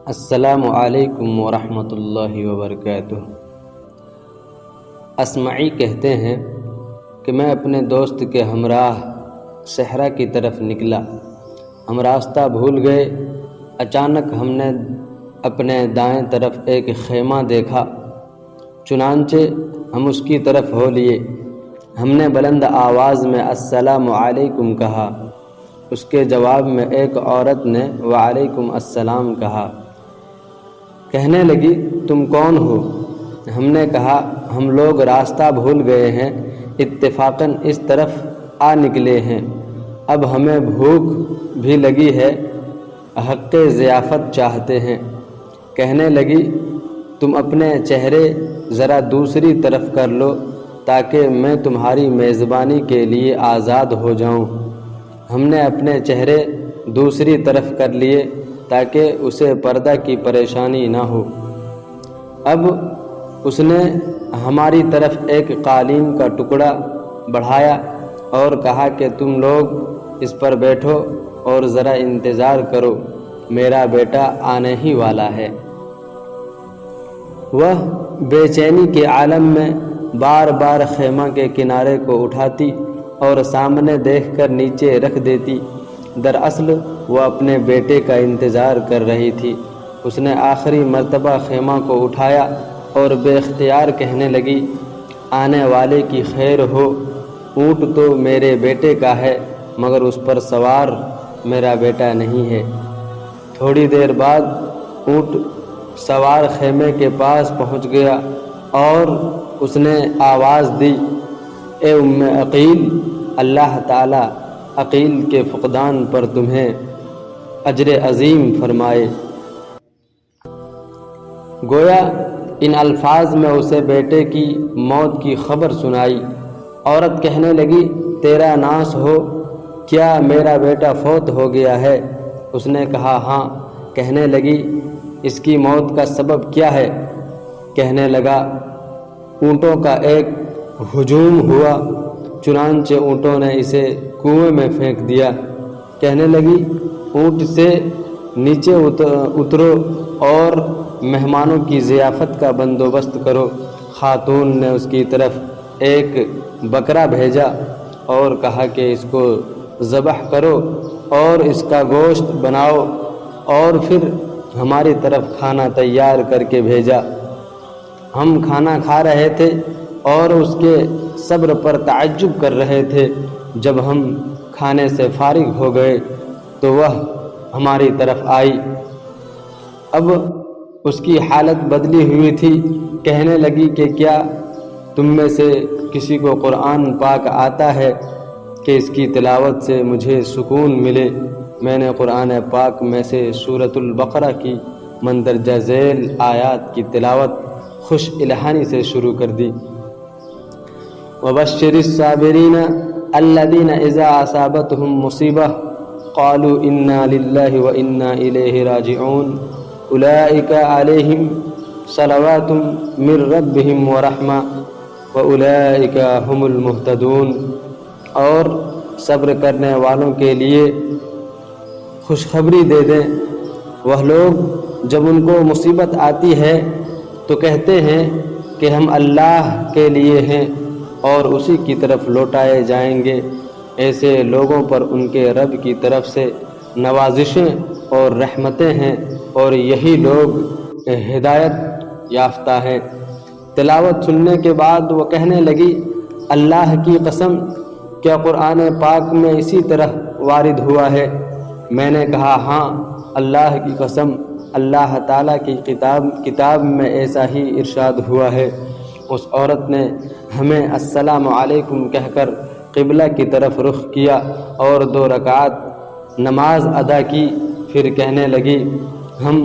السلام علیکم ورحمۃ اللہ وبرکاتہ۔ اصمعی کہتے ہیں کہ میں اپنے دوست کے ہمراہ صحرا کی طرف نکلا۔ ہم راستہ بھول گئے۔ اچانک ہم نے اپنے دائیں طرف ایک خیمہ دیکھا، چنانچہ ہم اس کی طرف ہو لیے۔ ہم نے بلند آواز میں السلام علیکم کہا۔ اس کے جواب میں ایک عورت نے وعلیکم السلام کہا۔ کہنے لگی تم کون ہو؟ ہم نے کہا ہم لوگ راستہ بھول گئے ہیں، اتفاقاً اس طرف آ نکلے ہیں، اب ہمیں بھوک بھی لگی ہے، حق ضیافت چاہتے ہیں۔ کہنے لگی تم اپنے چہرے ذرا دوسری طرف کر لو تاکہ میں تمہاری میزبانی کے لیے آزاد ہو جاؤں۔ ہم نے اپنے چہرے دوسری طرف کر لیے تاکہ اسے پردہ کی پریشانی نہ ہو۔ اب اس نے ہماری طرف ایک قالین کا ٹکڑا بڑھایا اور کہا کہ تم لوگ اس پر بیٹھو اور ذرا انتظار کرو، میرا بیٹا آنے ہی والا ہے۔ وہ بے چینی کے عالم میں بار بار خیمہ کے کنارے کو اٹھاتی اور سامنے دیکھ کر نیچے رکھ دیتی۔ دراصل وہ اپنے بیٹے کا انتظار کر رہی تھی۔ اس نے آخری مرتبہ خیمہ کو اٹھایا اور بے اختیار کہنے لگی آنے والے کی خیر ہو، اونٹ تو میرے بیٹے کا ہے مگر اس پر سوار میرا بیٹا نہیں ہے۔ تھوڑی دیر بعد اونٹ سوار خیمے کے پاس پہنچ گیا اور اس نے آواز دی اے ام عقیل، اللہ تعالیٰ عقیل کے فقدان پر تمہیں اجر عظیم فرمائے۔ گویا ان الفاظ میں اسے بیٹے کی موت کی خبر سنائی۔ عورت کہنے لگی تیرا ناس ہو، کیا میرا بیٹا فوت ہو گیا ہے؟ اس نے کہا ہاں۔ کہنے لگی اس کی موت کا سبب کیا ہے؟ کہنے لگا اونٹوں کا ایک ہجوم ہوا، چنانچہ اونٹوں نے اسے کنویں میں پھینک دیا۔ کہنے لگی اونٹ سے نیچے اترو اور مہمانوں کی ضیافت کا بندوبست کرو۔ خاتون نے اس کی طرف ایک بکرا بھیجا اور کہا کہ اس کو ذبح کرو اور اس کا گوشت بناؤ، اور پھر ہماری طرف کھانا تیار کر کے بھیجا۔ ہم کھانا کھا رہے تھے اور اس کے صبر پر تعجب کر رہے تھے۔ جب ہم کھانے سے فارغ ہو گئے تو وہ ہماری طرف آئی۔ اب اس کی حالت بدلی ہوئی تھی۔ کہنے لگی کہ کیا تم میں سے کسی کو قرآن پاک آتا ہے کہ اس کی تلاوت سے مجھے سکون ملے؟ میں نے قرآن پاک میں سے سورۃ البقرہ کی مندرجہ ذیل آیات کی تلاوت خوش الہانی سے شروع کر دی۔ وَبَشِّرِ الصَّابِرِينَ الَّذِينَ إِذَا أَصَابَتْهُمْ مُصِيبَةٌ قَالُوا إِنَّا لِلَّهِ وَإِنَّا إِلَيْهِ رَاجِعُونَ أُولَئِكَ عَلَيْهِمْ صَلَوَاتٌ مِّن رَّبِّهِمْ وَرَحْمَةٌ وَأُولَئِكَ هُمُ الْمُهْتَدُونَ۔ اور صبر کرنے والوں کے لیے خوشخبری دے دیں، وہ لوگ جب ان کو مصیبت آتی ہے تو کہتے ہیں کہ ہم اللہ کے لیے ہیں اور اسی کی طرف لوٹائے جائیں گے۔ ایسے لوگوں پر ان کے رب کی طرف سے نوازشیں اور رحمتیں ہیں اور یہی لوگ ہدایت یافتہ ہیں۔ تلاوت سننے کے بعد وہ کہنے لگی اللہ کی قسم، کیا قرآن پاک میں اسی طرح وارد ہوا ہے؟ میں نے کہا ہاں، اللہ کی قسم، اللہ تعالیٰ کی کتاب میں ایسا ہی ارشاد ہوا ہے۔ اس عورت نے ہمیں السلام علیکم کہہ کر قبلہ کی طرف رخ کیا اور 2 رکعت نماز ادا کی، پھر کہنے لگی ہم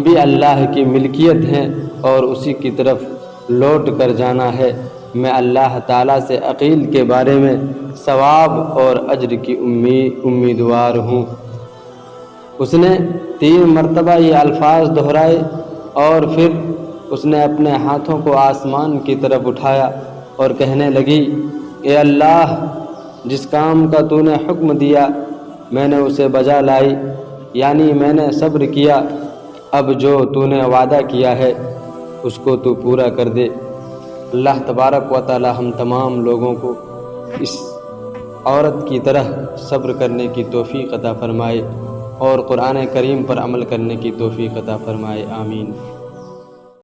بھی اللہ کی ملکیت ہیں اور اسی کی طرف لوٹ کر جانا ہے۔ میں اللہ تعالیٰ سے عقیل کے بارے میں ثواب اور اجر کی امیدوار ہوں۔ اس نے 3 مرتبہ یہ الفاظ دہرائے اور پھر اس نے اپنے ہاتھوں کو آسمان کی طرف اٹھایا اور کہنے لگی اے اللہ، جس کام کا تو نے حکم دیا میں نے اسے بجا لائی، یعنی میں نے صبر کیا، اب جو تو نے وعدہ کیا ہے اس کو تو پورا کر دے۔ اللہ تبارک و تعالی ہم تمام لوگوں کو اس عورت کی طرح صبر کرنے کی توفیق عطا فرمائے اور قرآن کریم پر عمل کرنے کی توفیق عطا فرمائے، آمین۔